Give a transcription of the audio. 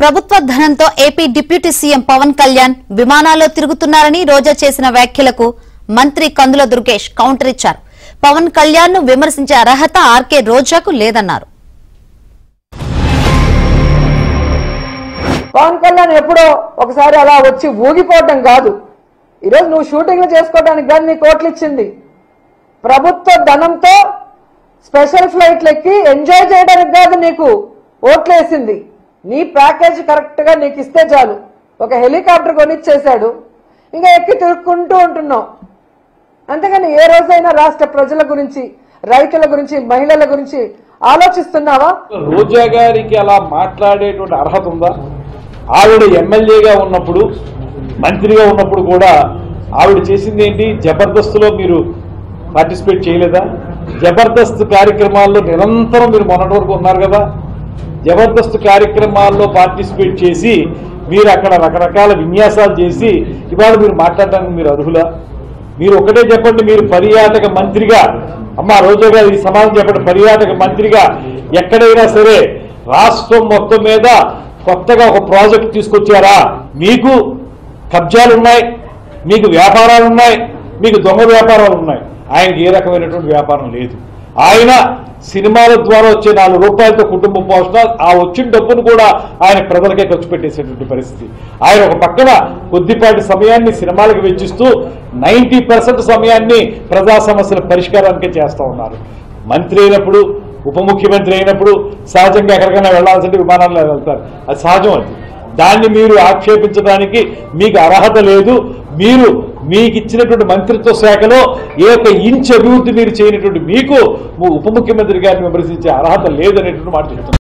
ప్రభుత్వ ధనంతో AP deputy CM Pawan Kalyan విమానాల్లో తిరుగుతున్నారని రోజా చేసిన వ్యాఖ్యలకు మంత్రి కందుల దుర్గేష్ కౌంటర్ ఇచ్చారు. పవన్ కళ్యాణ్ ను విమర్శించే అర్హత ఆర్కే రోజాకు లేదన్నారు. పవన్ కళ్యాణ్ ఎప్పుడో ఒకసారి అలా వచ్చి ఊగిపోవటం కాదు. ఈరోజు నువ్వు షూటింగ్లు చేసుకోవడానికి కానీ నీ కోట్లు ఇచ్చింది. ప్రభుత్వ ధనంతో స్పెషల్ ఫ్లైట్లు ఎక్కి ఎంజాయ్ చేయడానికి కాదు నీకు ఓట్లేసింది. నీ ప్యాకేజ్ కరెక్ట్ గా నీకు ఇస్తే చాలు. ఒక హెలికాప్టర్ కొనిచ్చేశాడు, ఇంకా ఎక్కి తిరుక్కుంటూ ఉంటున్నావు. అంతేగాని ఏ రోజైనా రాష్ట్ర ప్రజల గురించి, రైతుల గురించి, మహిళల గురించి ఆలోచిస్తున్నావా? రోజా గారికి అలా మాట్లాడేటువంటి అర్హత ఉందా? ఆవిడ ఎమ్మెల్యేగా ఉన్నప్పుడు, మంత్రిగా ఉన్నప్పుడు కూడా ఆవిడ చేసింది ఏంటి? జబర్దస్త్లో మీరు పార్టిసిపేట్ చేయలేదా? జబర్దస్త్ కార్యక్రమాల్లో నిరంతరం మీరు మొన్నటి వరకు ఉన్నారు కదా. జబర్దస్త్ కార్యక్రమాల్లో పార్టిసిపేట్ చేసి మీరు అక్కడ రకరకాల విన్యాసాలు చేసి ఇవాళ మీరు మాట్లాడడానికి మీరు అర్హులా? మీరు ఒకటే చెప్పండి, మీరు పర్యాటక మంత్రిగా, అమ్మా రోజా గారు ఈ సమాధానం చెప్పండి, పర్యాటక మంత్రిగా ఎక్కడైనా సరే రాష్ట్రం మొత్తం మీద కొత్తగా ఒక ప్రాజెక్ట్ తీసుకొచ్చారా? మీకు కబ్జాలు ఉన్నాయి, మీకు వ్యాపారాలు ఉన్నాయి, మీకు దొంగ వ్యాపారాలు ఉన్నాయి. ఆయనకి ఏ రకమైనటువంటి వ్యాపారం లేదు. ఆయన సినిమాల ద్వారా వచ్చే 4 రూపాయలతో కుటుంబం పోషణ, ఆ వచ్చిన డబ్బును కూడా ఆయన ప్రజలకే ఖర్చు పెట్టేసేటువంటి పరిస్థితి. ఆయన ఒక పక్కన కొద్దిపాటి సమయాన్ని సినిమాలకు వెచ్చిస్తూ 90% సమయాన్ని ప్రజా సమస్యల పరిష్కారానికే చేస్తూ ఉన్నారు. మంత్రి అయినప్పుడు, ఉప ముఖ్యమంత్రి అయినప్పుడు సహజంగా ఎక్కడికైనా వెళ్లాల్సింటే విమానాల్లో వెళ్తారు, అది సహజం. అది దాన్ని మీరు ఆక్షేపించడానికి మీకు అర్హత లేదు. మీరు మీకు ఇచ్చినటువంటి మంత్రిత్వ శాఖలో ఏ ఒక్క ఇంచ్ అభివృద్ధి మీరు చేయనటువంటి మీకు ఉప ముఖ్యమంత్రి గారిని విమర్శించే అర్హత లేదనేటువంటి మాట చెప్తున్నారు.